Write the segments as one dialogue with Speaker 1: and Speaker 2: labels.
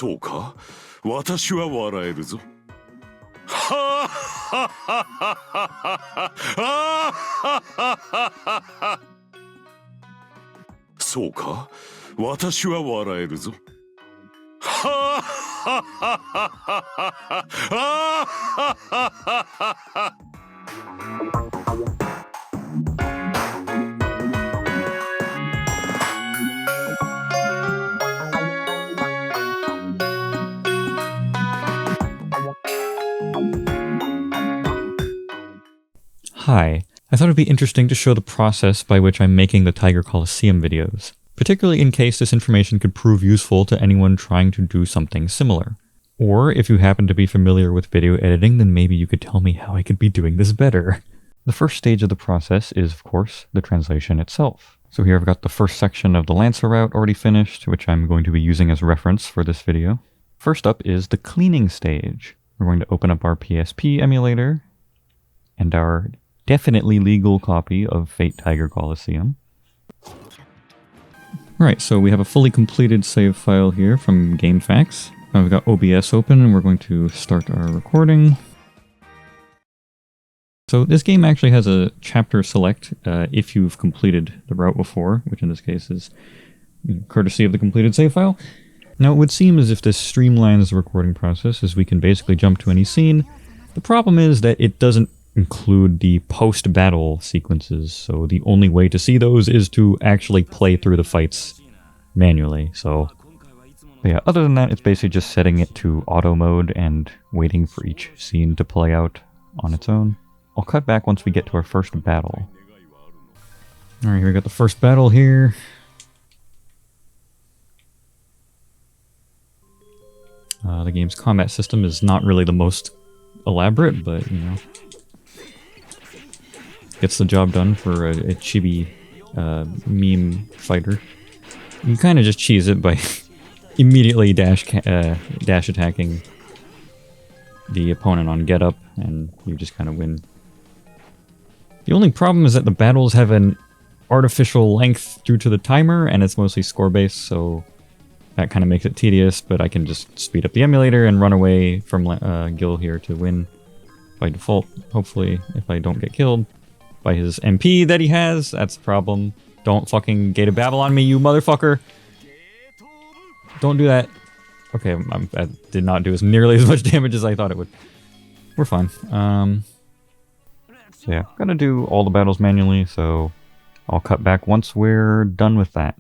Speaker 1: そうか、私は笑えるぞ。はははは。そうか、私は笑えるぞ。はははは。
Speaker 2: Hi, I thought it'd be interesting to show the process by which I'm making the Tiger Colosseum videos, particularly in case this information could prove useful to anyone trying to do something similar. Or if you happen to be familiar with video editing, then maybe you could tell me how I could be doing this better. The first stage of the process is, of course, the translation itself. So here I've got the first section of the Lancer route already finished, which I'm going to be using as reference for this video. First up is the cleaning stage. We're going to open up our PSP emulator and our definitely legal copy of Fate Tiger Colosseum. Right, so we have a fully completed save file here from GameFAQs. We've got OBS open and we're going to start our recording. So this game actually has a chapter select if you've completed the route before, which in this case is courtesy of the completed save file. Now it would seem as if this streamlines the recording process, as we can basically jump to any scene. The problem is that it doesn't include the post-battle sequences, so the only way to see those is to actually play through the fights manually. So yeah, other than that, it's basically just setting it to auto mode and waiting for each scene to play out on its own. I'll cut back once we get to our first battle. Alright, here we got the first battle here. The game's combat system is not really the most elaborate, but, you know, gets the job done for a chibi meme fighter. You kind of just cheese it by immediately dash attacking the opponent on get up, and you just kind of win. The only problem is that the battles have an artificial length due to the timer, and it's mostly score-based, so that kind of makes it tedious, but I can just speed up the emulator and run away from Gil here to win by default, hopefully, if I don't get killed by his MP that he has. That's the problem. Don't fucking Gate of Babel on me, you motherfucker! Don't do that. Okay, I did not do as nearly as much damage as I thought it would. We're fine. So yeah, I'm gonna do all the battles manually, so I'll cut back once we're done with that.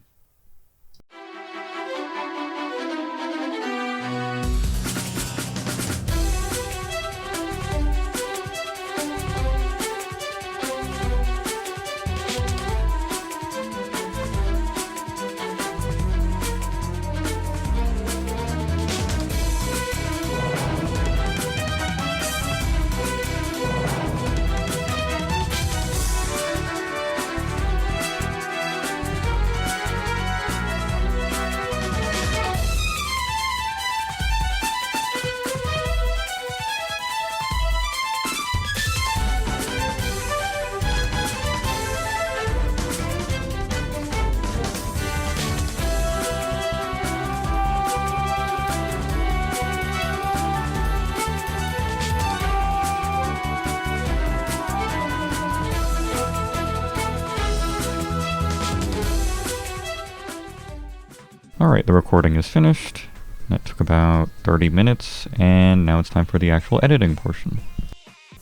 Speaker 2: Alright, the recording is finished. That took about 30 minutes, and now it's time for the actual editing portion.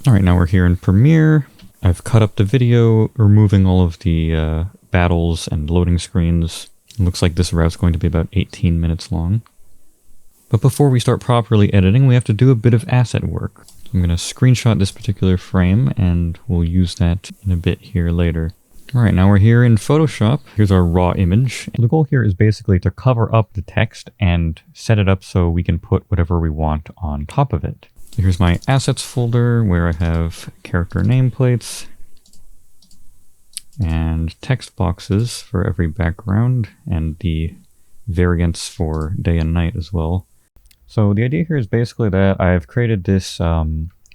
Speaker 2: Alright, now we're here in Premiere. I've cut up the video, removing all of the battles and loading screens. It looks like this route's going to be about 18 minutes long. But before we start properly editing, we have to do a bit of asset work. I'm going to screenshot this particular frame, and we'll use that in a bit here later. Alright, now we're here in Photoshop. Here's our raw image. The goal here is basically to cover up the text and set it up so we can put whatever we want on top of it. Here's my assets folder where I have character nameplates and text boxes for every background and the variants for day and night as well. So the idea here is basically that I've created this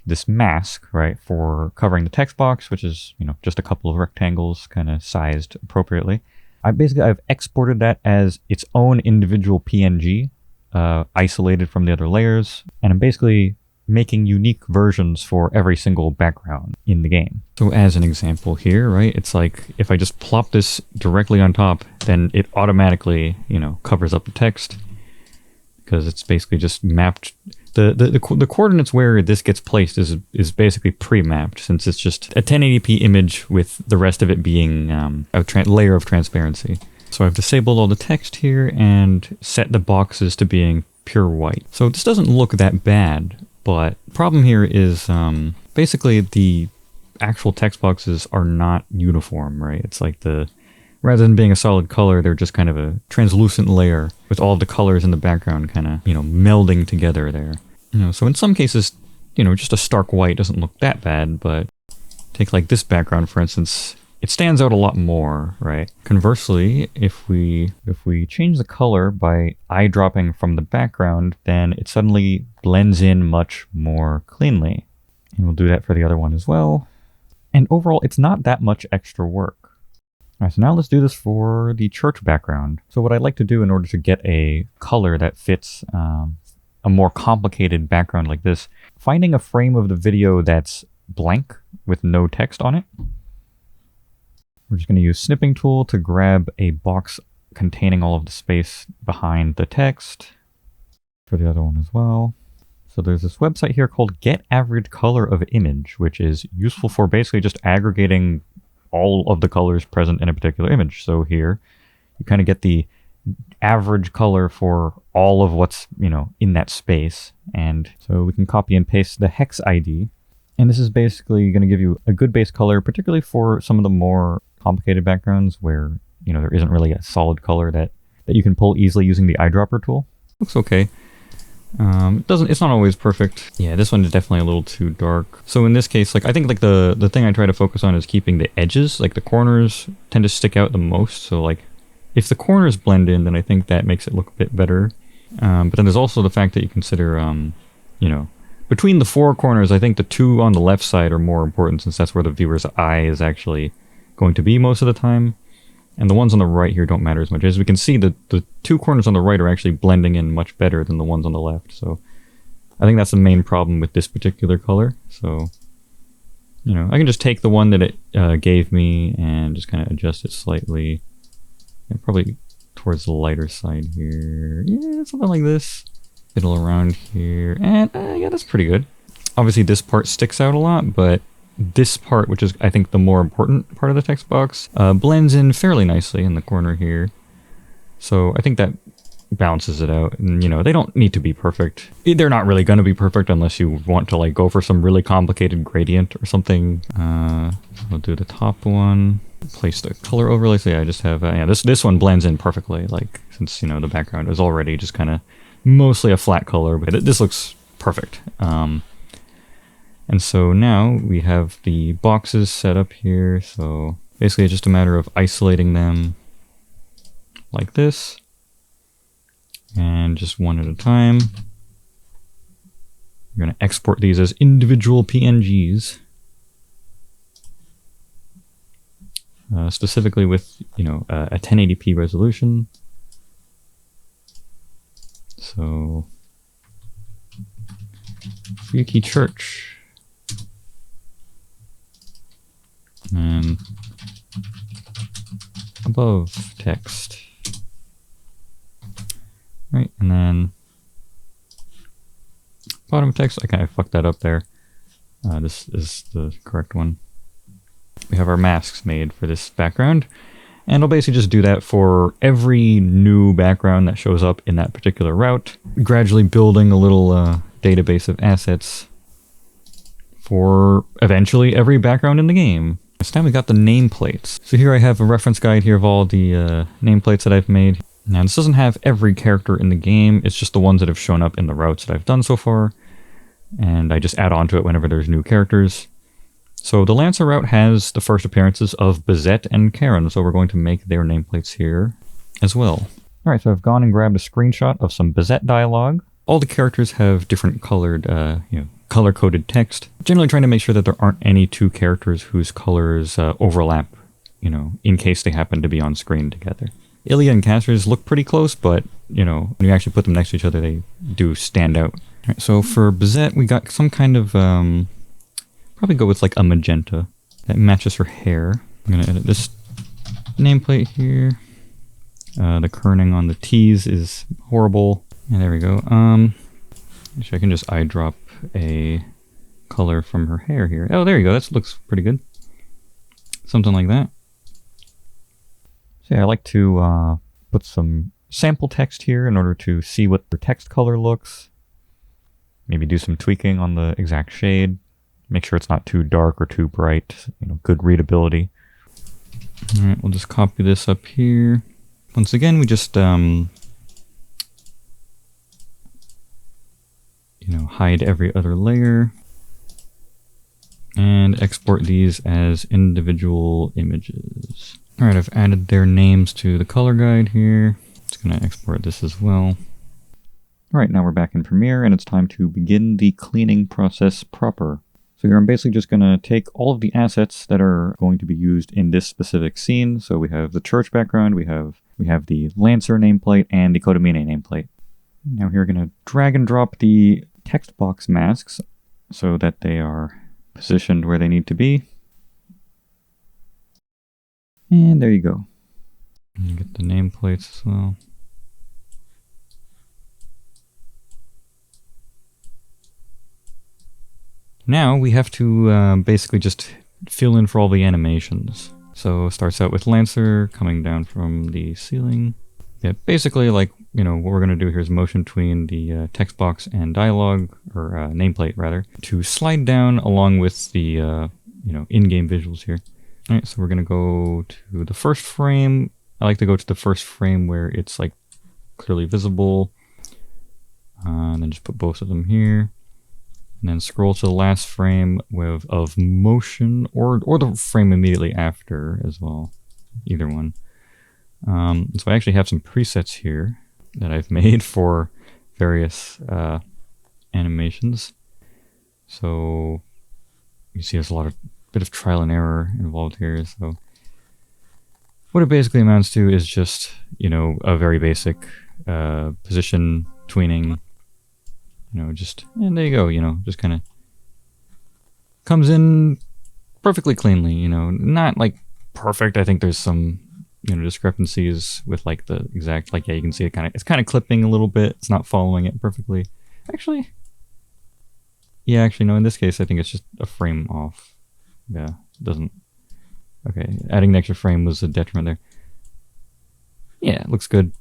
Speaker 2: this mask, right, for covering the text box, which is, you know, just a couple of rectangles kind of sized appropriately. I've exported that as its own individual PNG isolated from the other layers, and I'm basically making unique versions for every single background in the game. So as an example here, right, it's like if I just plop this directly on top, then it automatically, you know, covers up the text because it's basically just mapped. The coordinates where this gets placed is basically pre-mapped, since it's just a 1080p image with the rest of it being a layer of transparency. So I've disabled all the text here and set the boxes to being pure white. So this doesn't look that bad. But the problem here is basically the actual text boxes are not uniform, right? It's like rather than being a solid color, they're just kind of a translucent layer with all the colors in the background kind of, you know, melding together there. You know, so in some cases, you know, just a stark white doesn't look that bad, but take like this background, for instance, it stands out a lot more, right? Conversely, if we change the color by eyedropping from the background, then it suddenly blends in much more cleanly. And we'll do that for the other one as well. And overall, it's not that much extra work. All right, so now let's do this for the church background. So what I'd like to do in order to get a color that fits a more complicated background like this, finding a frame of the video that's blank with no text on it. We're just going to use snipping tool to grab a box containing all of the space behind the text for the other one as well. So there's this website here called Get Average Color of Image, which is useful for basically just aggregating all of the colors present in a particular image. So here you kind of get the average color for all of what's, you know, in that space. And so we can copy and paste the hex ID. And this is basically going to give you a good base color, particularly for some of the more complicated backgrounds where, you know, there isn't really a solid color that you can pull easily using the eyedropper tool. Looks okay. It's not always perfect. Yeah, this one is definitely a little too dark. So in this case, like, I think like the thing I try to focus on is keeping the edges, like the corners tend to stick out the most. So like if the corners blend in, then I think that makes it look a bit better. But then there's also the fact that you consider, you know, between the four corners, I think the two on the left side are more important, since that's where the viewer's eye is actually going to be most of the time. And the ones on the right here don't matter as much. As we can see, the two corners on the right are actually blending in much better than the ones on the left. So I think that's the main problem with this particular color. So, you know, I can just take the one that it gave me and just kind of adjust it slightly. Yeah, probably towards the lighter side here. Yeah, something like this. Fiddle around here, and yeah, that's pretty good. Obviously this part sticks out a lot, but this part, which is I think the more important part of the text box, blends in fairly nicely in the corner here. So I think that balances it out. And you know, they don't need to be perfect. They're not really going to be perfect unless you want to like go for some really complicated gradient or something. We'll do the top one. Place the color overlay. So yeah, I just have yeah, this one blends in perfectly. Like, since, you know, the background is already just kind of mostly a flat color, but this looks perfect. And so now we have the boxes set up here. So basically it's just a matter of isolating them like this, and just one at a time. We're going to export these as individual PNGs, specifically with, you know, a 1080p resolution. So, Freaky Church. And above text. Right, and then bottom text. I kind of fucked that up there. This is the correct one. We have our masks made for this background. And I'll basically just do that for every new background that shows up in that particular route, gradually building a little database of assets for eventually every background in the game. This time we got the nameplates. So here I have a reference guide here of all the nameplates that I've made. Now this doesn't have every character in the game, it's just the ones that have shown up in the routes that I've done so far. And I just add on to it whenever there's new characters. So the Lancer route has the first appearances of Bazette and Karen, so we're going to make their nameplates here as well. Alright, so I've gone and grabbed a screenshot of some Bazette dialogue. All the characters have different colored, you know, color-coded text. Generally trying to make sure that there aren't any two characters whose colors overlap, you know, in case they happen to be on screen together. Ilya and Castors look pretty close, but, you know, when you actually put them next to each other, they do stand out. Right, so for Bizette, we got some kind of, probably go with like a magenta that matches her hair. I'm gonna edit this nameplate here. The kerning on the T's is horrible. And there we go. Actually, I can just eyedrop a color from her hair here. Oh, there you go. That looks pretty good. Something like that. So yeah, I like to put some sample text here in order to see what the text color looks. Maybe do some tweaking on the exact shade. Make sure it's not too dark or too bright. You know, good readability. All right, we'll just copy this up here. Once again, we just you know, hide every other layer and export these as individual images. All right, I've added their names to the color guide here. It's gonna export this as well. All right, now we're back in Premiere and it's time to begin the cleaning process proper. So here I'm basically just gonna take all of the assets that are going to be used in this specific scene. So we have the church background, we have the Lancer nameplate and the Codamine nameplate. Now here we're gonna drag and drop the text box masks so that they are positioned where they need to be. And there you go. And get the nameplates as well. Now we have to basically just fill in for all the animations. So it starts out with Lancer coming down from the ceiling. Yeah, basically, like, you know, what we're going to do here is motion between the text box and dialogue, or nameplate rather, to slide down along with the, you know, in-game visuals here. All right, so we're going to go to the first frame. I like to go to the first frame where it's like clearly visible. And then just put both of them here. And then scroll to the last frame of motion, or the frame immediately after as well. Either one. So I actually have some presets here that I've made for various animations. So you see there's a bit of trial and error involved here. So what it basically amounts to is just, you know, a very basic position tweening. You know, and there you go, you know, just kind of comes in perfectly cleanly, you know, not like perfect. I think there's some, you know, discrepancies with like the exact, like, yeah, you can see it's kind of clipping a little bit. It's not following it perfectly. Actually, no, in this case, I think it's just a frame off. Yeah, it doesn't, okay, adding an extra frame was a detriment there. Yeah, it looks good.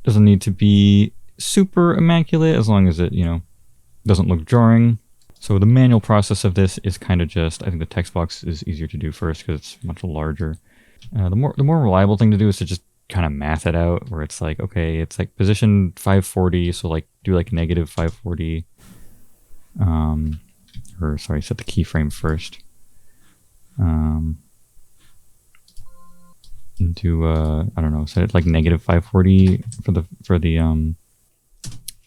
Speaker 2: Doesn't need to be super immaculate as long as it, you know, doesn't look jarring. So the manual process of this is kind of just, I think the text box is easier to do first because it's much larger. The more reliable thing to do is to just kind of math it out, where it's like, okay, it's like position 540, so like do like negative 540, or sorry, set the keyframe first. Into I don't know, set it like negative 540 for the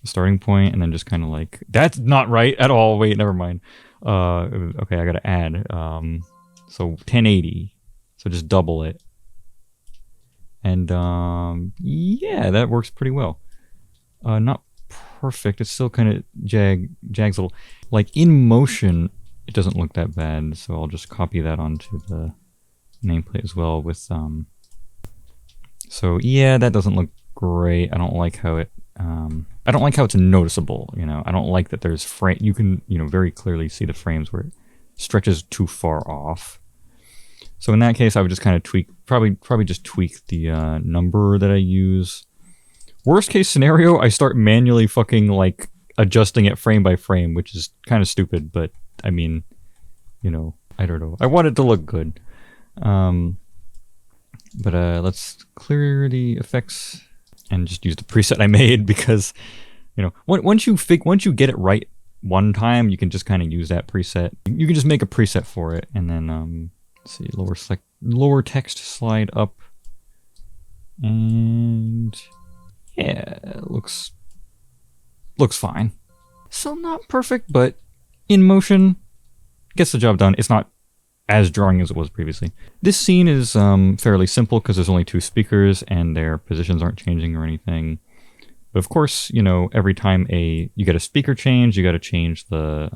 Speaker 2: starting point, and then just kind of like, that's not right at all. Wait, never mind. Okay, I gotta add. So 1080. So just double it. And yeah, that works pretty well. Not perfect. It's still kind of jags a little. Like in motion, it doesn't look that bad. So I'll just copy that onto the nameplate as well with so yeah, that doesn't look great. I don't like how it I don't like how it's noticeable, you know. I don't like that there's you can, you know, very clearly see the frames where it stretches too far off. So in that case, I would just kind of tweak, probably just tweak the number that I use. Worst case scenario, I start manually fucking like adjusting it frame by frame, which is kind of stupid, but I mean, you know, I don't know. I want it to look good. But let's clear the effects and just use the preset I made, because, you know, once you get it right one time, you can just kind of use that preset. You can just make a preset for it, and then let's see, lower text slide up, and yeah, it looks fine. Still not perfect, but in motion gets the job done. It's not as jarring as it was previously. This scene is fairly simple because there's only 2 speakers and their positions aren't changing or anything. But of course, you know, every time you get a speaker change, you got to change the,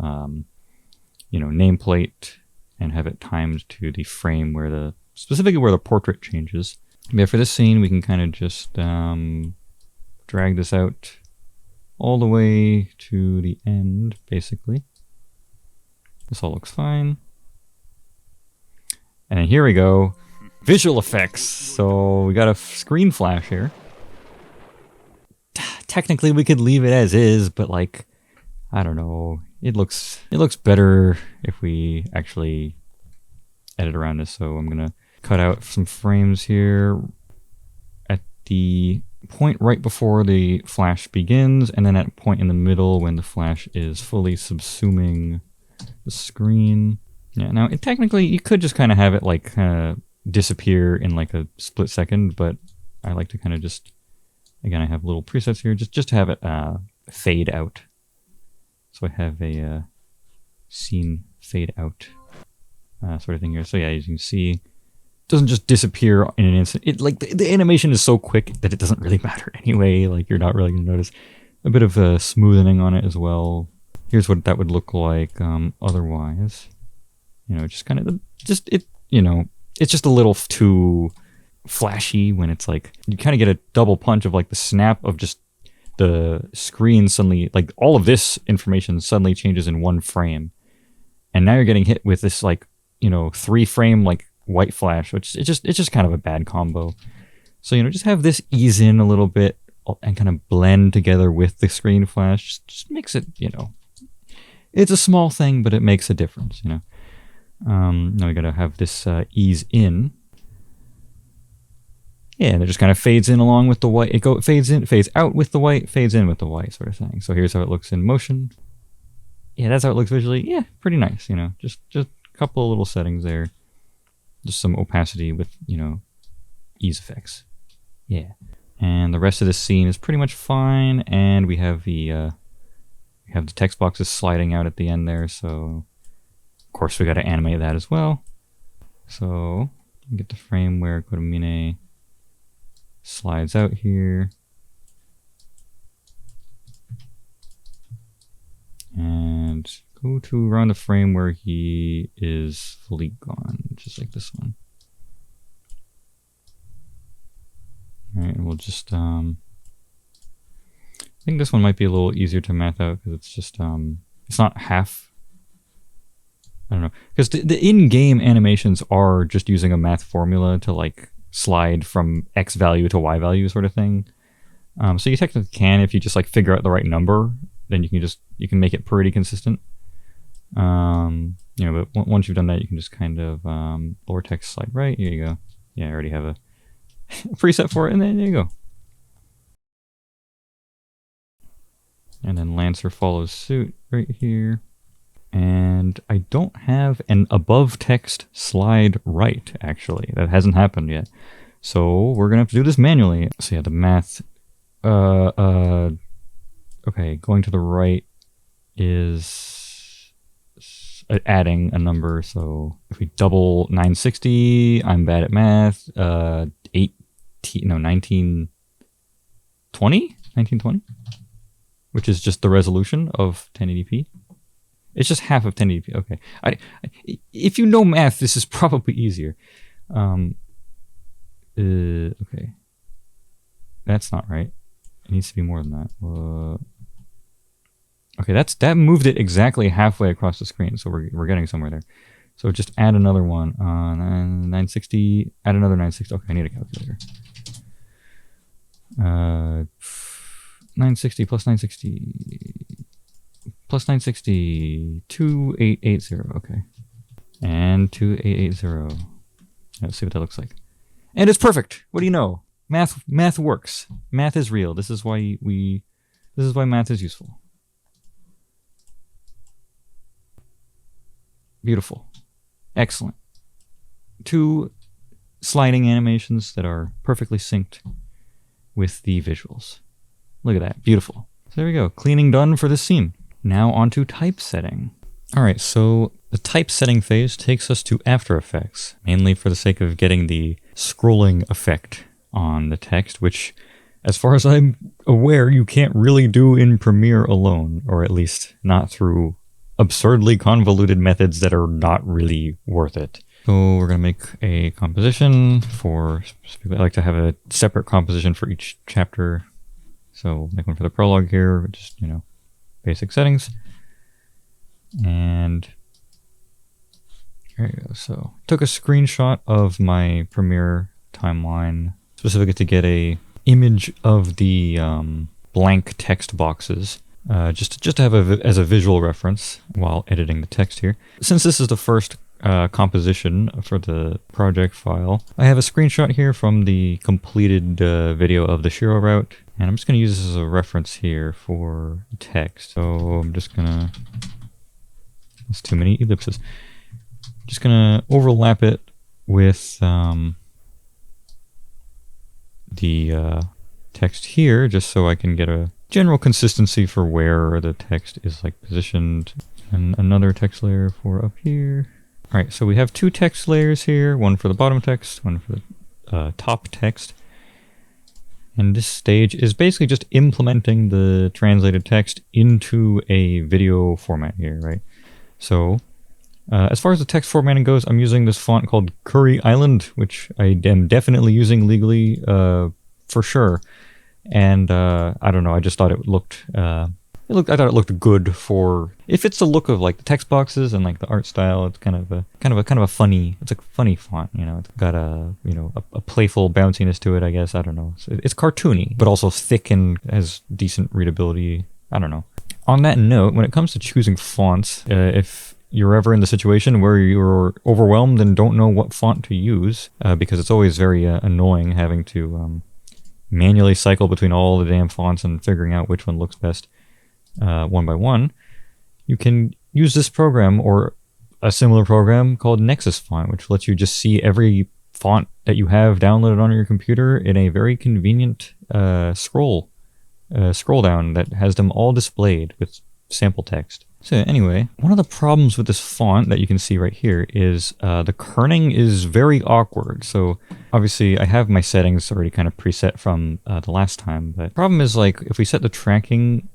Speaker 2: you know, nameplate and have it timed to the frame where specifically where the portrait changes. But yeah, for this scene, we can kind of just drag this out all the way to the end, basically. This all looks fine. And then here we go. Visual effects. So we got a screen flash here. Technically, we could leave it as is, but like, I don't know. It looks better if we actually edit around this. So I'm gonna cut out some frames here at the point right before the flash begins, and then at a point in the middle when the flash is fully subsuming the screen. Yeah, now technically you could just kind of have it like disappear in like a split second, but I like to kind of just, again, I have little presets here just to have it fade out. So I have a scene fade out sort of thing here. So yeah, as you can see, it doesn't just disappear in an instant. It like the animation is so quick that it doesn't really matter anyway. Like you're not really gonna notice. A bit of smoothing on it as well. Here's what that would look like otherwise. You know, just kind of you know, it's just a little too flashy when it's like you kind of get a double punch of like the snap of just the screen suddenly, like all of this information suddenly changes in one frame, and now you're getting hit with this like, you know, 3-frame like white flash, which it's just kind of a bad combo. So, you know, just have this ease in a little bit and kind of blend together with the screen flash. Just makes it, you know, it's a small thing, but it makes a difference, you know. Now we gotta have this ease in. Yeah, and it just kind of fades in along with the white. It fades in, fades out with the white, fades in with the white, sort of thing. So here's how it looks in motion. Yeah, that's how it looks visually. Yeah, pretty nice, you know. Just a couple of little settings there. Just some opacity with, you know, ease effects. Yeah. And the rest of this scene is pretty much fine, and we have the text boxes sliding out at the end there, so of course we got to animate that as well. So get the frame where Kurumine slides out here, and go to around the frame where he is fully gone, just like this one. Alright, we'll just I think this one might be a little easier to math out because it's just it's not half. I don't know, because the in-game animations are just using a math formula to like slide from X value to Y value sort of thing. So you technically can, if you just like figure out the right number, then you can make it pretty consistent. You know, but once you've done that, you can just kind of lower text slide right. Here you go. Yeah, I already have a preset for it, and then there you go. And then Lancer follows suit right here. And I don't have an above text slide right, actually. That hasn't happened yet. So we're gonna have to do this manually. So yeah, the math, okay, going to the right is adding a number. So if we double 960, I'm bad at math. 1920? Which is just the resolution of 1080p. It's just half of 1080p. Okay. If you know math, this is probably easier. Okay. That's not right. It needs to be more than that. Okay, that moved it exactly halfway across the screen, so we're getting somewhere there. So just add another one. 960. Add another 960. Okay, I need a calculator. 960 plus 960 plus 960, 2880. Okay, and 2880. Let's see what that looks like. And it's perfect. What do you know? Math works. Math is real. This is why math is useful. Beautiful. Excellent. 2 sliding animations that are perfectly synced with the visuals. Look at that. Beautiful. So there we go. Cleaning done for this scene. Now on to typesetting. Alright, so The typesetting phase takes us to After Effects, mainly for the sake of getting the scrolling effect on the text, which, as far as I'm aware, you can't really do in Premiere alone, or at least not through absurdly convoluted methods that are not really worth it. So we're going to make a composition for, I like to have a separate composition for each chapter. So we'll make one for the prologue here, just, you know, basic settings. And there you go. So took a screenshot of my Premiere timeline, specifically to get a image of the blank text boxes, just to have as a visual reference while editing the text here. Since this is the first composition for the project file, I have a screenshot here from the completed video of the Shiro route, and I'm just going to use this as a reference here for text. So I'm just going to, that's too many ellipses. Just going to overlap it with the text here, just so I can get a general consistency for where the text is like positioned. And another text layer for up here. All right, so we have two text layers here, one for the bottom text, one for the top text. And this stage is basically just implementing the translated text into a video format here, right? So as far as the text formatting goes, I'm using this font called Curry Island, which I am definitely using legally for sure. And I don't know, I just thought it looked I thought it looked good for, it fits the look of like the text boxes and like the art style. It's kind of a funny, it's a funny font, you know. It's got a, you know, a playful bounciness to it, I guess. I don't know. It's cartoony, but also thick and has decent readability. I don't know. On that note, when it comes to choosing fonts, if you're ever in the situation where you're overwhelmed and don't know what font to use, because it's always very annoying having to manually cycle between all the damn fonts and figuring out which one looks best one by one, you can use this program or a similar program called Nexus Font, which lets you just see every font that you have downloaded on your computer in a very convenient scroll down that has them all displayed with sample text. So anyway, one of the problems with this font that you can see right here is the kerning is very awkward. So obviously I have my settings already kind of preset from the last time, but the problem is, like, if we set the tracking,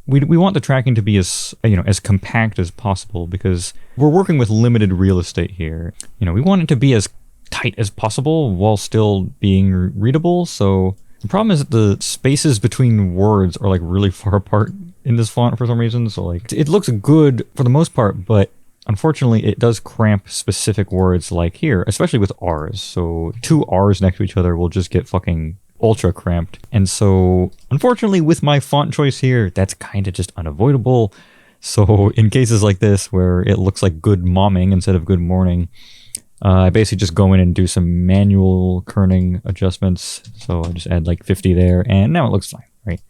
Speaker 2: we want the tracking to be as, you know, as compact as possible, because we're working with limited real estate here. You know, we want it to be as tight as possible while still being readable. So the problem is that the spaces between words are like really far apart in this font for some reason. So like it looks good for the most part, but unfortunately it does cramp specific words like here, especially with R's. So two R's next to each other will just get fucking ultra cramped. And so unfortunately with my font choice here, that's kind of just unavoidable. So in cases like this where it looks like good momming instead of good morning, I basically just go in and do some manual kerning adjustments. So I just add like 50 there, and now it looks fine, right?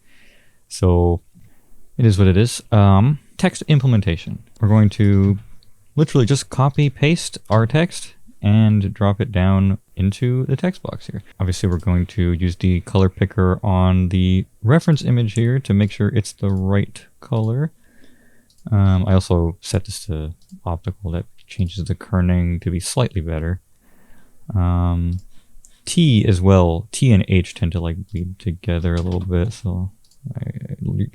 Speaker 2: So it is what it is. Text implementation. We're going to literally just copy paste our text and drop it down into the text box here. Obviously we're going to use the color picker on the reference image here to make sure it's the right color. I also set this to optical. That changes the kerning to be slightly better. T as well. T and H tend to like bleed together a little bit, so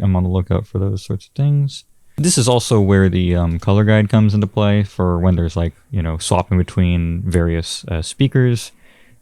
Speaker 2: I'm on the lookout for those sorts of things. This is also where the color guide comes into play for when there's like, you know, swapping between various speakers,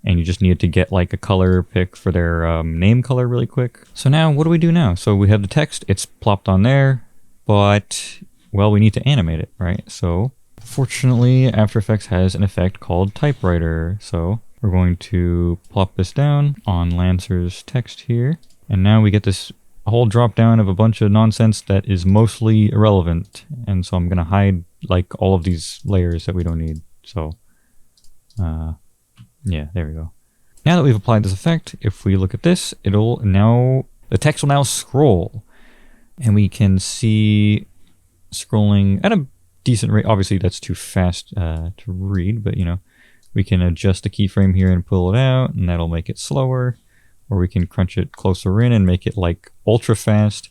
Speaker 2: and you just need to get like a color pick for their name color really quick. So now what do we do now? So we have the text, it's plopped on there, but, well, we need to animate it, right? So fortunately, After Effects has an effect called Typewriter. So we're going to plop this down on Lancer's text here, and now we get this whole drop down of a bunch of nonsense that is mostly irrelevant. And so I'm going to hide like all of these layers that we don't need. So yeah, there we go. Now that we've applied this effect, if we look at this, the text will now scroll, and we can see scrolling at a decent rate. Obviously that's too fast to read, but you know, we can adjust the keyframe here and pull it out, and that'll make it slower. Or we can crunch it closer in and make it like ultra fast.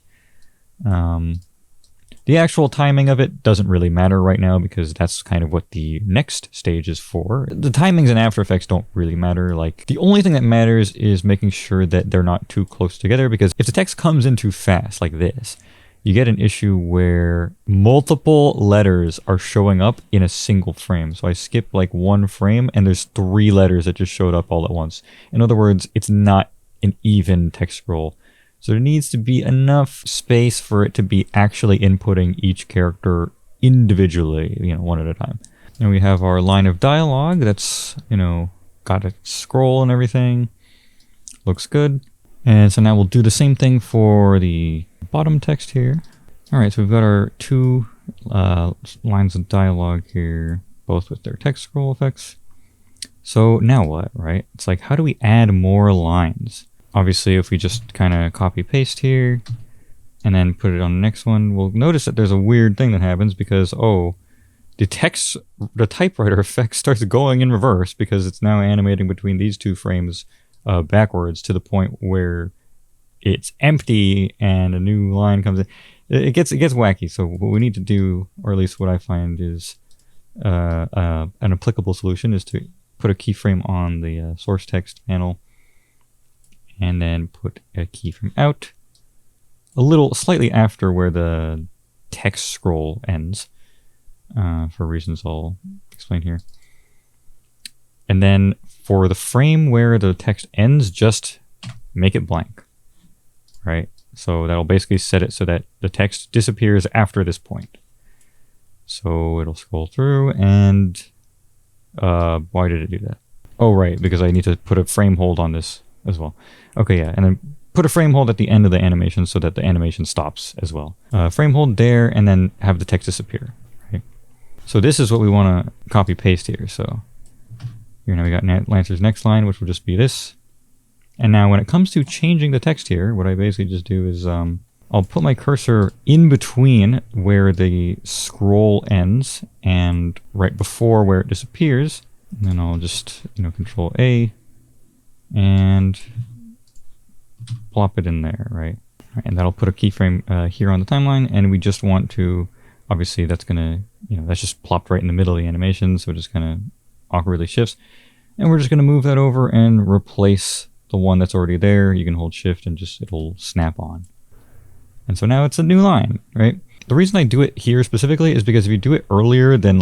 Speaker 2: The actual timing of it doesn't really matter right now because that's kind of what the next stage is for. The timings in After Effects don't really matter. Like, the only thing that matters is making sure that they're not too close together, because if the text comes in too fast like this, you get an issue where multiple letters are showing up in a single frame. So I skip like one frame and there's 3 letters that just showed up all at once. In other words, it's not an even text scroll. So there needs to be enough space for it to be actually inputting each character individually, one at a time. And we have our line of dialogue that's, got a scroll and everything. Looks good. And so now we'll do the same thing for the bottom text here. All right, so we've got our 2 lines of dialogue here, both with their text scroll effects. So now what, right? It's like, how do we add more lines? Obviously, if we just kind of copy paste here and then put it on the next one, we'll notice that there's a weird thing that happens because, the typewriter effect starts going in reverse because it's now animating between these 2 frames backwards to the point where it's empty and a new line comes in. It gets wacky. So what we need to do, or at least what I find is an applicable solution, is to put a keyframe on the source text panel and then put a keyframe out slightly after where the text scroll ends, for reasons I'll explain here. And then for the frame where the text ends, just make it blank, right? So that'll basically set it so that the text disappears after this point. So it'll scroll through and why did it do that? Oh, right, because I need to put a frame hold on this as well. Okay, yeah, and then put a frame hold at the end of the animation so that the animation stops as well. Frame hold there, and then have the text disappear, right? So this is what we want to copy paste here. So here now we got Lancer's next line, which will just be this. And now when it comes to changing the text here, what I basically just do is I'll put my cursor in between where the scroll ends and right before where it disappears. And then I'll just, Control A and plop it in there, right? And that'll put a keyframe here on the timeline. And we just want to, obviously that's gonna, that's just plopped right in the middle of the animation. So it just kind of awkwardly shifts. And we're just gonna move that over and replace the one that's already there. You can hold shift and it'll snap on. And so now it's a new line, right? The reason I do it here specifically is because if you do it earlier, then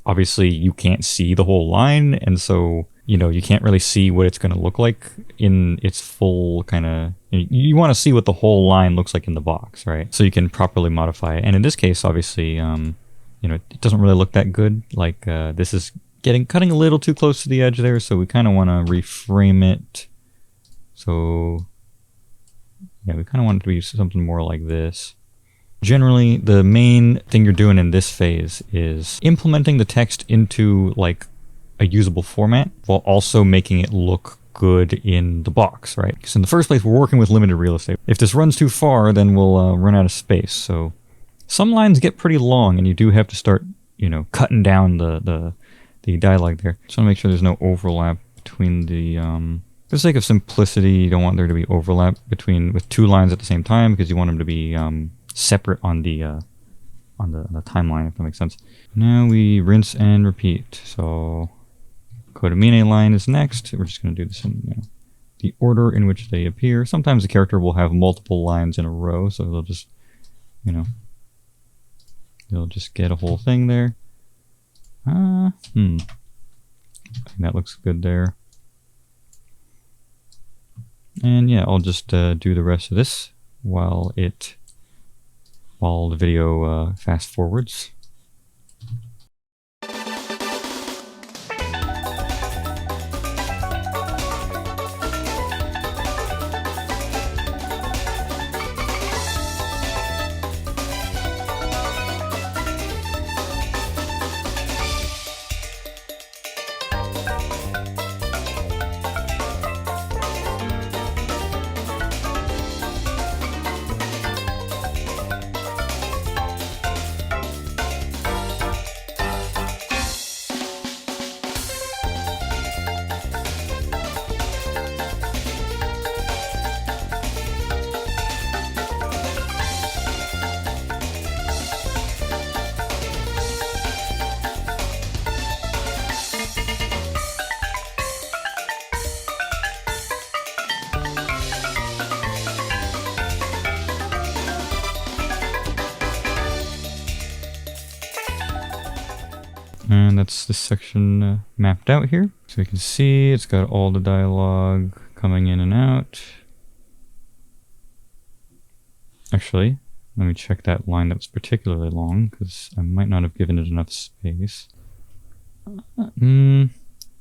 Speaker 2: obviously you can't see the whole line. And so, you can't really see what it's going to look like in its full kind of, you want to see what the whole line looks like in the box, right? So you can properly modify it. And in this case, obviously, it doesn't really look that good. This is cutting a little too close to the edge there. So we kind of want to reframe it. So yeah, we kind of want it to be something more like this. Generally, the main thing you're doing in this phase is implementing the text into a usable format while also making it look good in the box, right? Because in the first place, we're working with limited real estate. If this runs too far, then we'll run out of space. So some lines get pretty long and you do have to start, cutting down the dialogue there. Just want to make sure there's no overlap between the, for the sake of simplicity, you don't want there to be overlap with 2 lines at the same time because you want them to be separate on the timeline, if that makes sense. Now we rinse and repeat. So Codamine line is next. We're just going to do this in the order in which they appear. Sometimes the character will have multiple lines in a row, so they'll just, they'll just get a whole thing there. I think that looks good there. And yeah, I'll just do the rest of this while the video fast forwards. And that's this section mapped out here. So we can see it's got all the dialogue coming in and out. Actually, let me check that line that's particularly long, because I might not have given it enough space.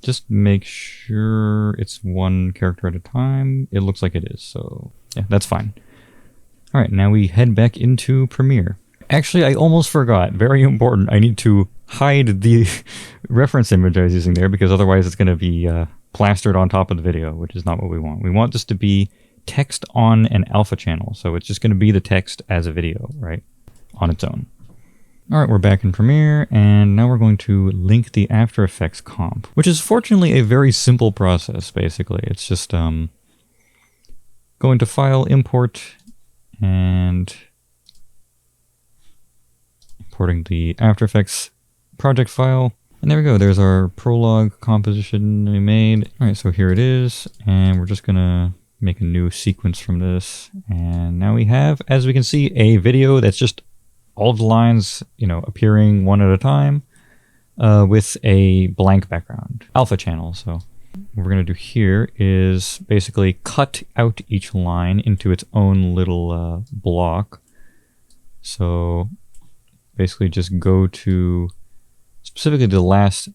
Speaker 2: Just make sure it's one character at a time. It looks like it is, so yeah, that's fine. Alright, now we head back into Premiere. Actually, I almost forgot. Very important. I need to hide the reference image I was using there, because otherwise it's going to be plastered on top of the video, which is not what we want. We want this to be text on an alpha channel, so it's just going to be the text as a video, right? On its own. Alright, we're back in Premiere, and now we're going to link the After Effects comp, which is fortunately a very simple process, basically. It's just going to File, Import, and importing the After Effects project file. And there we go, there's our prologue composition we made. Alright, so here it is, and we're just gonna make a new sequence from this. And now we have, as we can see, a video that's just all of the lines, you know, appearing one at a time with a blank background. Alpha channel, so what we're going to do here is basically cut out each line into its own little block. So basically just go to specifically the last,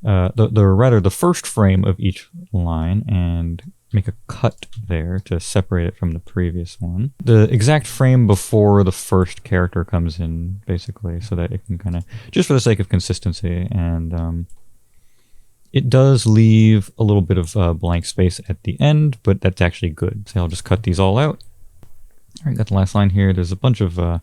Speaker 2: the first frame of each line and make a cut there to separate it from the previous one. The exact frame before the first character comes in, basically, so that it can kind of, just for the sake of consistency, and it does leave a little bit of blank space at the end, but that's actually good. So I'll just cut these all out. All right, got the last line here. There's a bunch of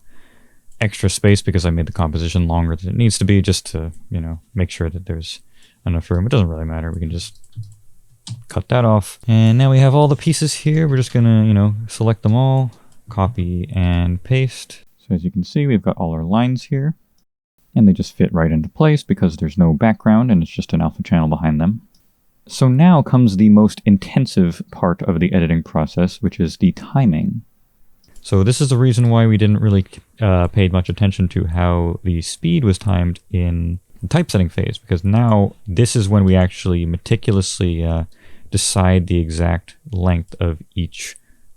Speaker 2: extra space because I made the composition longer than it needs to be, just to, you know, make sure that there's enough room. It doesn't really matter. We can just cut that off. And now we have all the pieces here. We're just gonna, you know, select them all, copy and paste. So as you can see, we've got all our lines here, and they just fit right into place because there's no background and it's just an alpha channel behind them. So now comes the most intensive part of the editing process, which is the timing. So this is the reason why we didn't really pay much attention to how the speed was timed in the typesetting phase, because now this is when we actually meticulously decide the exact length of each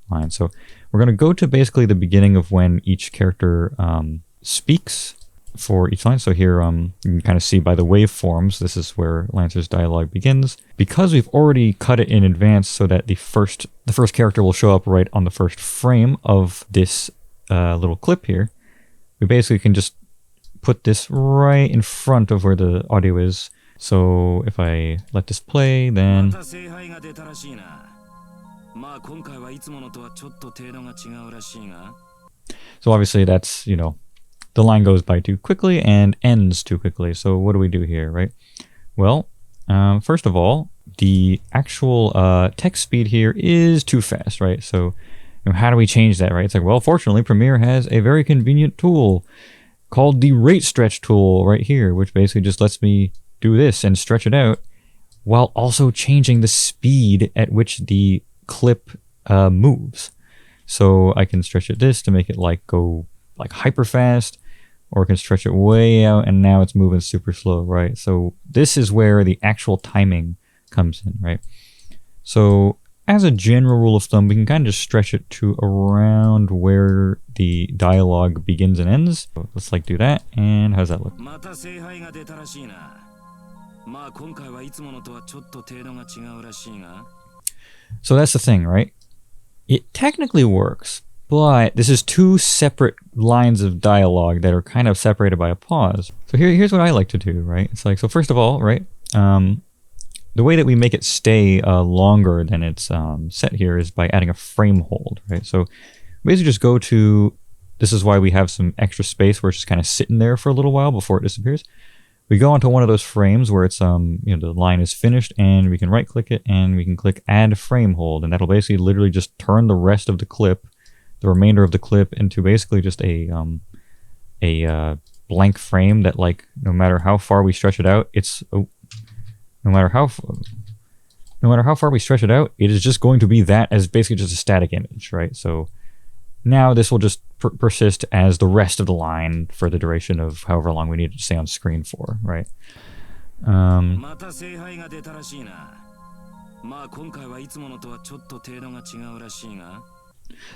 Speaker 2: line. So we're going to go to basically the beginning of when each character speaks for each line. So here you can kind of see by the waveforms, this is where Lancer's dialogue begins. Because we've already cut it in advance so that the first character will show up right on the first frame of this little clip here, we basically can just put this right in front of where the audio is. So if I let this play, then so obviously that's, you know, the line goes by too quickly and ends too quickly. So what do we do here, right? Well, first of all, the actual text speed here is too fast, right? So, you know, how do we change that, right? It's like, well, fortunately, Premiere has a very convenient tool called the rate stretch tool right here, which basically just lets me do this and stretch it out while also changing the speed at which the clip moves. So I can stretch it this to make it like go like hyper fast, or I can stretch it way out and now it's moving super slow, right? So this is where the actual timing comes in, right? So as a general rule of thumb, we can kind of just stretch it to around where the dialogue begins and ends. So let's like do that, and how's that look? So that's the thing, right? It technically works, but this is two separate lines of dialogue that are kind of separated by a pause. So here's what I like to do, right? It's like, so first of all, right, the way that we make it stay longer than it's set here is by adding a frame hold, right? So basically just go to, this is why we have some extra space where it's just kind of sitting there for a little while before it disappears. We go onto one of those frames where it's, you know, the line is finished, and we can right click it and we can click add frame hold, and that'll basically literally just turn the rest of the clip, the remainder of the clip, into basically just a blank frame that, like, no matter how far we stretch it out, it's, no matter how far we stretch it out, it is just going to be that as basically just a static image, right? So now this will just persist as the rest of the line for the duration of however long we need it to stay on screen for, right? Um,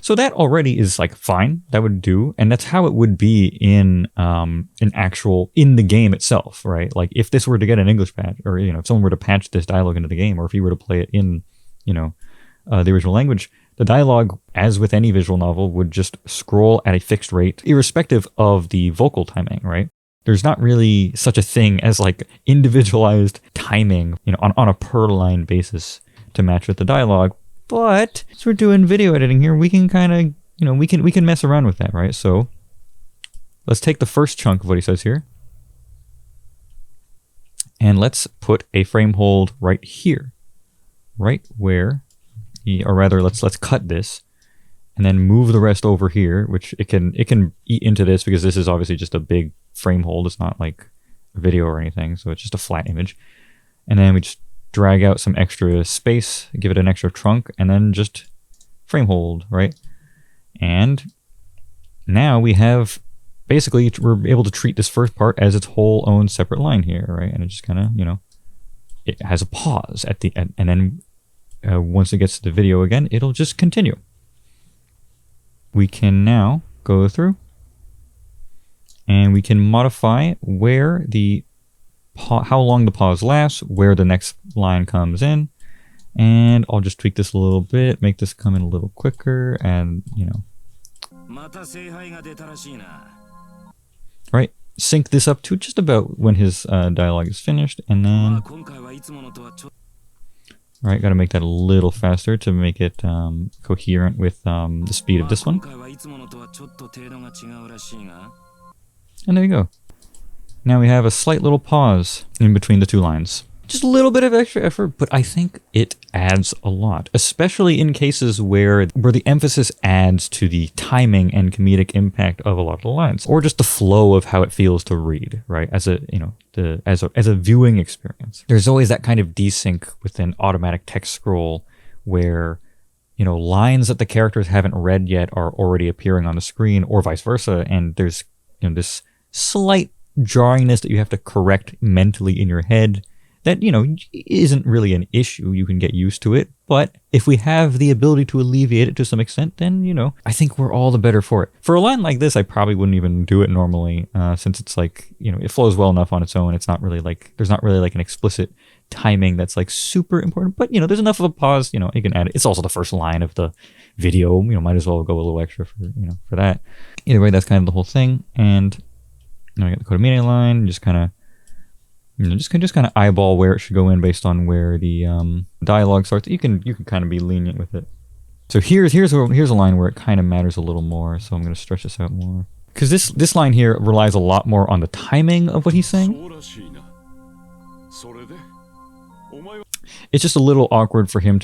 Speaker 2: so that already is like fine. That would do, and that's how it would be in in the game itself, right? Like if this were to get an English patch, or if someone were to patch this dialogue into the game, or if you were to play it in the original language, the dialogue, as with any visual novel, would just scroll at a fixed rate, irrespective of the vocal timing, right? There's not really such a thing as like individualized timing, on a per line basis to match with the dialogue. But as we're doing video editing here, we can kind of, we can mess around with that, right? So let's take the first chunk of what he says here, and let's put a frame hold right here, right where, or rather, let's cut this, and then move the rest over here, which it can eat into this because this is obviously just a big frame hold. It's not like a video or anything, so it's just a flat image. And then we just drag out some extra space, give it an extra trunk, and then just frame hold, right? And now we have, basically, we're able to treat this first part as its whole own separate line here, right? And it just kind of, it has a pause at the end, and then once it gets to the video again, it'll just continue. We can now go through and we can modify where how long the pause lasts, where the next line comes in, and I'll just tweak this a little bit, make this come in a little quicker, and right, sync this up to just about when his dialogue is finished, and then right, got to make that a little faster to make it coherent with the speed of this one. And there you go. Now we have a slight little pause in between the two lines. Just a little bit of extra effort, but I think it adds a lot, especially in cases where the emphasis adds to the timing and comedic impact of a lot of the lines, or just the flow of how it feels to read, right? As a as a viewing experience. There's always that kind of desync with an automatic text scroll where lines that the characters haven't read yet are already appearing on the screen, or vice versa, and there's this slight jarringness that you have to correct mentally in your head that, isn't really an issue. You can get used to it. But if we have the ability to alleviate it to some extent, then, I think we're all the better for it. For a line like this, I probably wouldn't even do it normally, since it's like, it flows well enough on its own. It's not really like, there's not really like an explicit timing that's like super important. But, there's enough of a pause, you can add it. It's also the first line of the video, might as well go a little extra for that. Either way, that's kind of the whole thing. And now I got the code media line, just kind of, just kind of eyeball where it should go in based on where the dialogue starts. You can kind of be lenient with it. So here's a line where it kind of matters a little more. So I'm going to stretch this out more because this line here relies a lot more on the timing of what he's saying. It's just a little awkward for him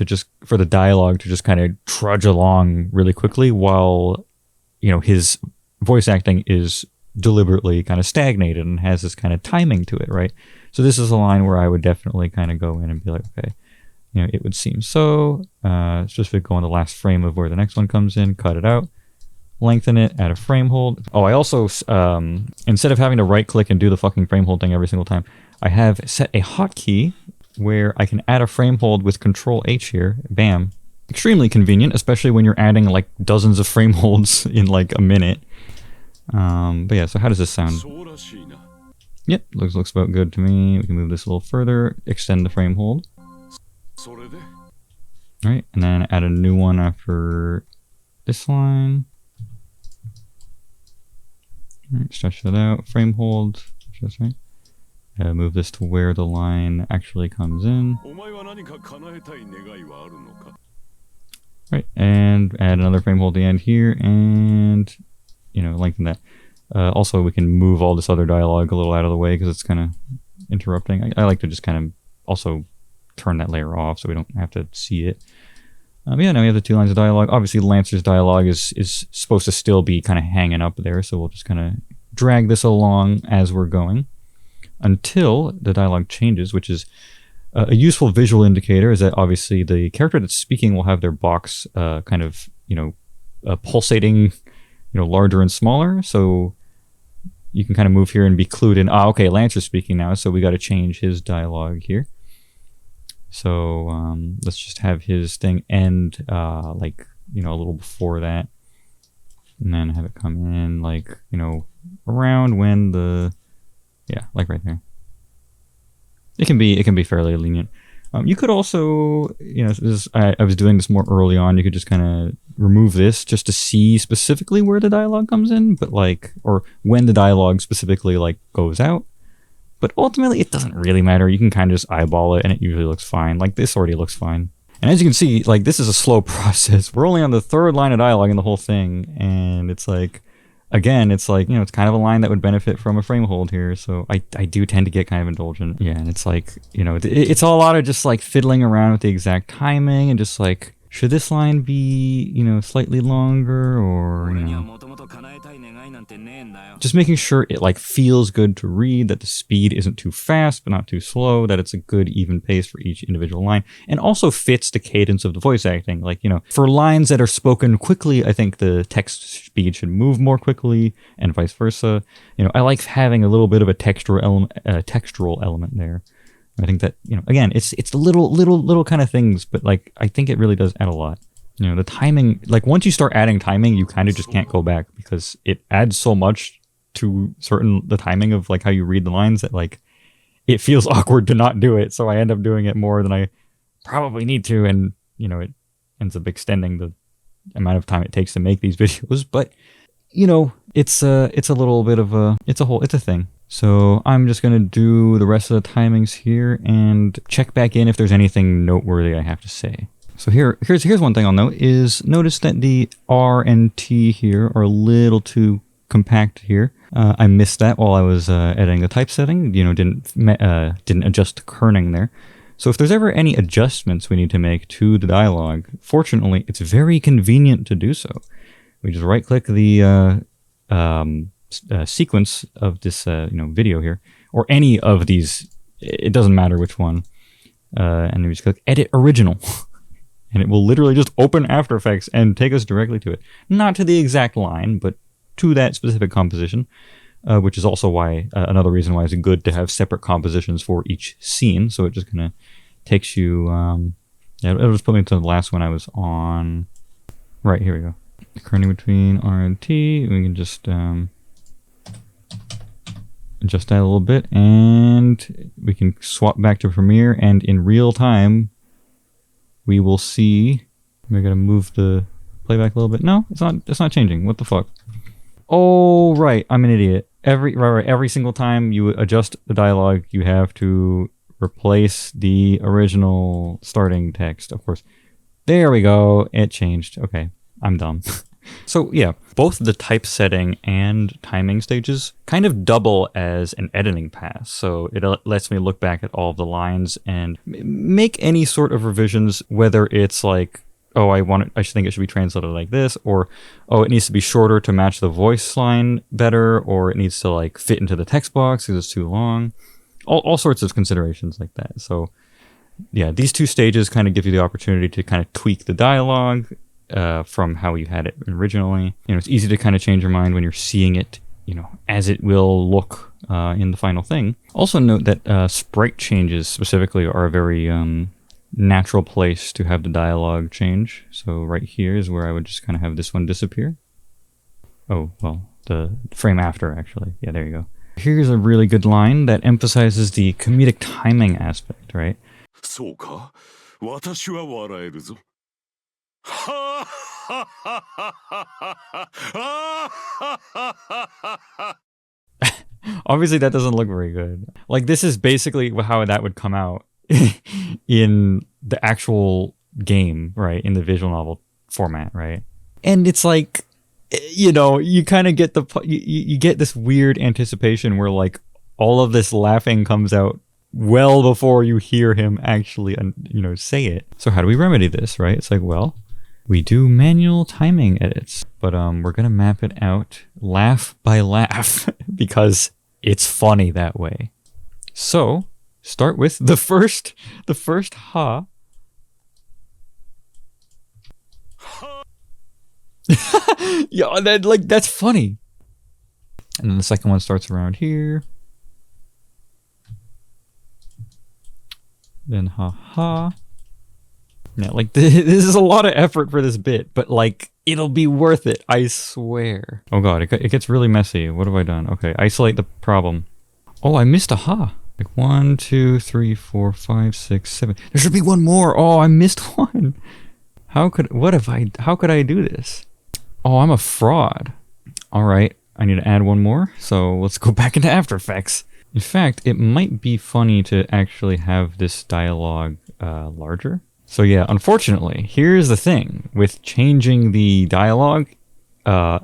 Speaker 2: for the dialogue to just kind of trudge along really quickly while his voice acting is deliberately kind of stagnated and has this kind of timing to it, right? So this is a line where I would definitely kind of go in and be like, okay, it would seem so. Just go on the last frame of where the next one comes in, cut it out, lengthen it, add a frame hold. Oh, I also, instead of having to right click and do the fucking frame hold thing every single time, I have set a hotkey where I can add a frame hold with Control H here, bam. Extremely convenient, especially when you're adding like dozens of frame holds in like a minute. But yeah, so how does this sound? Yep, looks about good to me. We can move this a little further, extend the frame hold. Right, and then add a new one after this line. Right, stretch that out, frame hold, just right. Move this to where the line actually comes in. Right, and add another frame hold at the end here, and lengthen that. Also, we can move all this other dialogue a little out of the way because it's kind of interrupting. I like to just kind of also turn that layer off so we don't have to see it. But yeah, now we have the two lines of dialogue. Obviously, Lancer's dialogue is supposed to still be kind of hanging up there, so we'll just kind of drag this along as we're going until the dialogue changes, which is a useful visual indicator. Is that obviously the character that's speaking will have their box kind of pulsating larger and smaller. So you can kind of move here and be clued in. Ah, okay, Lancer's speaking now, so we got to change his dialogue here. So let's just have his thing end like, you know, a little before that, and then have it come in like, you know, around when the, yeah, like right there. It can be fairly lenient. You could also, you know, I was doing this more early on. You could just kind of remove this just to see specifically where the dialogue comes in, but like, or when the dialogue specifically like goes out. But ultimately, it doesn't really matter. You can kind of just eyeball it, and it usually looks fine. Like this already looks fine. And as you can see, like this is a slow process. We're only on the 3rd line of dialogue in the whole thing, and it's like, again, it's like, you know, it's kind of a line that would benefit from a frame hold here, so I do tend to get kind of indulgent. Yeah, and it's like, you know, it's a lot of just like fiddling around with the exact timing and just like, should this line be, you know, slightly longer, or, you know, just making sure it like feels good to read, that the speed isn't too fast but not too slow, that it's a good even pace for each individual line, and also fits the cadence of the voice acting. Like, you know, for lines that are spoken quickly, I think the text speed should move more quickly, and vice versa. You know, I like having a little bit of a textural element there. I think that, you know, again, it's the little kind of things, but like I think it really does add a lot. You know, the timing, like once you start adding timing, you kind of just can't go back, because it adds so much to the timing of like how you read the lines that like it feels awkward to not do it. So I end up doing it more than I probably need to, and you know, it ends up extending the amount of time it takes to make these videos. But you know, it's a little bit of a, it's a thing. So I'm just going to do the rest of the timings here and check back in if there's anything noteworthy I have to say. So here's one thing I'll note is, notice that the R and T here are a little too compact here. I missed that while I was editing the typesetting. You know, didn't adjust the kerning there. So if there's ever any adjustments we need to make to the dialogue, fortunately, it's very convenient to do so. We just right-click the sequence of this you know, video here, or any of these, it doesn't matter which one, and we just click Edit Original, and it will literally just open After Effects and take us directly to it. Not to the exact line, but to that specific composition, which is also why another reason why it's good to have separate compositions for each scene. So it just kind of takes you, yeah, it'll just put me to the last one I was on. Right, here we go. Kerning between R and T, we can just adjust that a little bit, and we can swap back to Premiere, and in real time we will see. We're gonna move the playback a little bit. No, it's not changing. What the fuck? Oh right, I'm an idiot. Every single time you adjust the dialogue, you have to replace the original starting text, of course. There we go, it changed. Okay, I'm dumb. So yeah, both the typesetting and timing stages kind of double as an editing pass. So it lets me look back at all of the lines and make any sort of revisions, whether it's like, oh, I think it should be translated like this, or oh, it needs to be shorter to match the voice line better, or it needs to like fit into the text box because it's too long. All sorts of considerations like that. So yeah, these two stages kind of give you the opportunity to kind of tweak the dialogue from how you had it originally. You know, it's easy to kind of change your mind when you're seeing it, you know, as it will look in the final thing. Also note that sprite changes specifically are a very natural place to have the dialogue change. So right here is where I would just kind of have this one disappear. Oh, well, the frame after, actually. Yeah, there you go. Here's a really good line that emphasizes the comedic timing aspect, right?
Speaker 1: そうか、私は笑えるぞ。
Speaker 2: Obviously that doesn't look very good. Like this is basically how that would come out in the actual game, right? In the visual novel format, right? And it's like, you know, you kind of get you get this weird anticipation where like all of this laughing comes out well before you hear him actually, you know, say it. So how do we remedy this, right? It's like, well, we do manual timing edits, but we're gonna map it out laugh by laugh because it's funny that way. So start with the first ha. Yeah, that's funny. And then the second one starts around here. Then haha. Yeah, like this is a lot of effort for this bit, but like it'll be worth it, I swear. Oh god, it gets really messy. What have I done? Okay, isolate the problem. Oh, I missed a ha. Like 1, 2, 3, 4, 5, 6, 7. There should be one more. Oh, I missed one. How could I do this? Oh, I'm a fraud. All right, I need to add one more. So let's go back into After Effects. In fact, it might be funny to actually have this dialogue larger. So yeah, unfortunately, here's the thing with changing the dialogue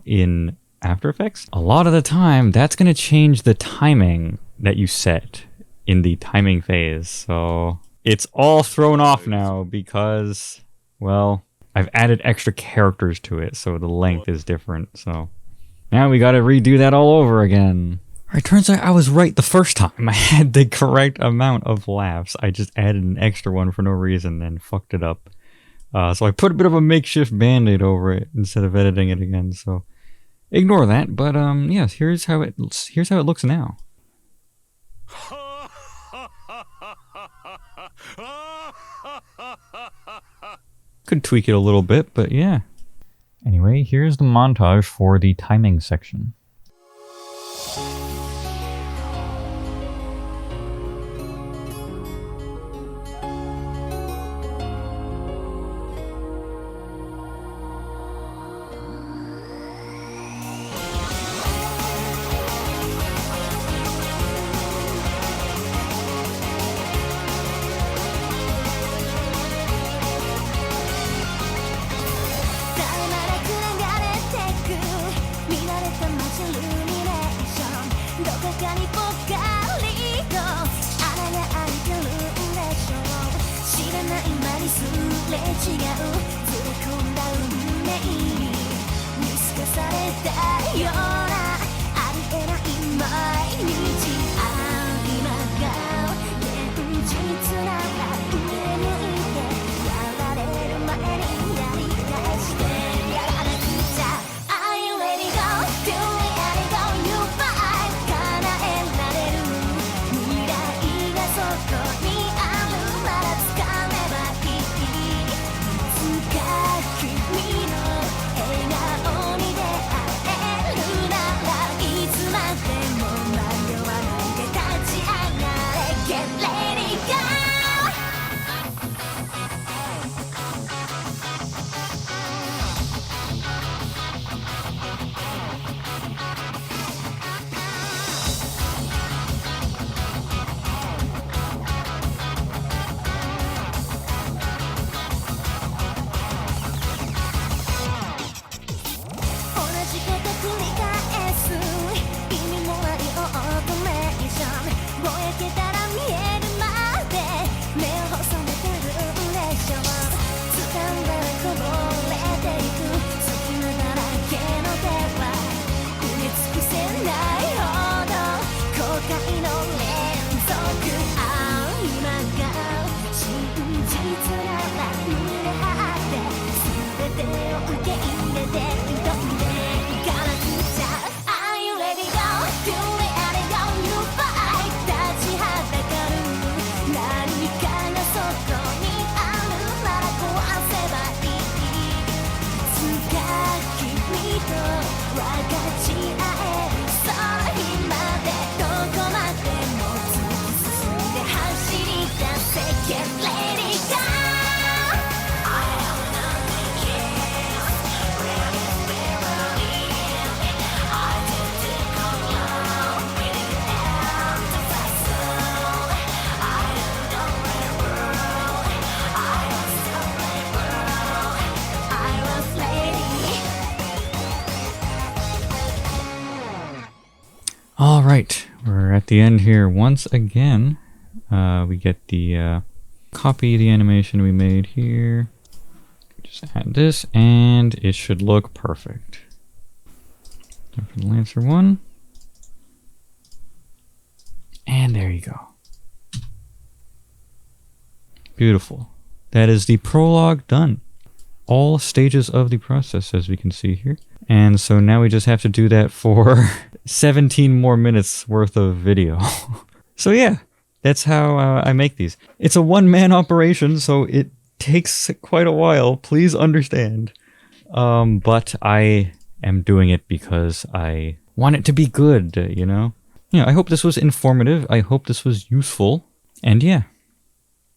Speaker 2: in After Effects. A lot of the time, that's going to change the timing that you set in the timing phase. So it's all thrown off now because, well, I've added extra characters to it, so the length is different. So now we got to redo that all over again. It turns out I was right the first time. I had the correct amount of laughs. I just added an extra one for no reason and fucked it up. So I put a bit of a makeshift band-aid over it instead of editing it again. So ignore that. But yes, here's how it looks now. Could tweak it a little bit, but yeah. Anyway, here's the montage for the timing section. All right, we're at the end here once again. We get the copy the animation we made here. Just add this, and it should look perfect. Time for the Lancer one. And there you go. Beautiful. That is the prologue done. All stages of the process, as we can see here. And so now we just have to do that for 17 more minutes worth of video. So yeah, that's how I make these. It's a one-man operation, so it takes quite a while. Please understand. But I am doing it because I want it to be good, you know? Yeah, I hope this was informative. I hope this was useful. And yeah,